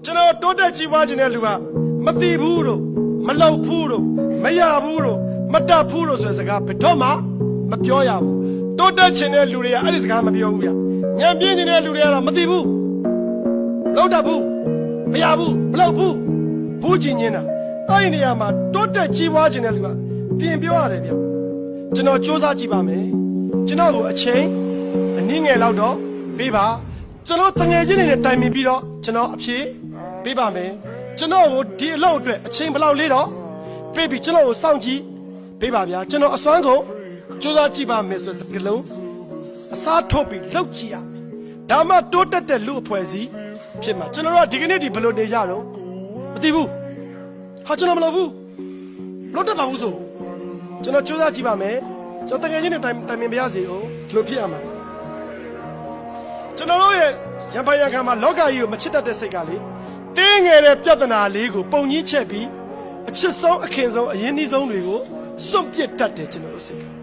ကျွန်တော်တိုးတက်ကြီးပွားခြင်းတဲ့လူကမသိဘူးလို့မလောက်ဘူးလို့မရဘူးလို့မတတ်ဘူးလို့ဆိုတဲ့စကားဘယ်တော့မှမပြောရဘူးတိုးတက်ခြင်းတဲ့လူတွေကအဲ့ဒီစကားမပြောဘူးဗျညံပြင်းနေတဲ့လူတွေကတော့မသိဘူးမလောက်တတ်ဘူးမရဘူးမလောက်ဘူးဘူးကျင်နေတာအဲ့ဒီနေရာမှာတိုးတက်ကြီးပွားခြင်းတဲ့လူကပြင်ပြောရတယ်ဗျကျွန်တော်စူးစမ်းကြည့်ပါမယ်ကျွန်တော်ကိုအချိန်အနည်းငယ်လောက်တော့ပေးပါကျွန်တော်တငယ်ချင်းတွေနဲ့တိုင်ပင်ပြီးတော့ကျွန်တော်အဖြေပေးပါမယ်ကျွန်တော်ကိုဒီအလုပ်အတွက်အချိန်ဘယ်လောက်လေးတော့ပေးပြီးကျွန်တော်ကိုစောင့်ကြည့်ပေးပါဗျာကျွန်တော်အစွမ်းကုန်စူးစမ်းကြည့်ပါမယ်ဆိုတဲ့စကားလုံးအစားထုတ်ပြီးလှုပ်ကြည့်ရမယ်ဒါမှတိုးတက်တဲ့လူအဖွဲ့အစည်းဖြစ်မှာကျွန်တော်တို့ကဒီကနေ့ဒီဘယ်လိုနေကြတော့မသိဘူးဟာကျွန်တော်မလုပ်ဘူးမလုပ်တတ်ပါဘူးဆိုကျွန်တော်စူးစမ်းကြည့်ပါမယ်ကျွန်တော်တကယ်ချင်းနဲ့တိုင်ပင်ပြရစီအောင်ဒီလိုဖြစ်ရမှာကျွန်တော်တို့ရဲ့ရံပိုင်ရံခံမှာလောကကြီးကိုမချစ်တတ်တဲ့စိတ်ကလေတင်းငယ်တဲ့ပြဿနာလေးကိုပုံကြီးချက်ပြီးအချစ်ဆုံးအခင်ဆုံးအရင်းနှီးဆုံးတွေကိုစွန့်ပစ်တတ်တယ်ကျွန်တော်တို့စိတ်က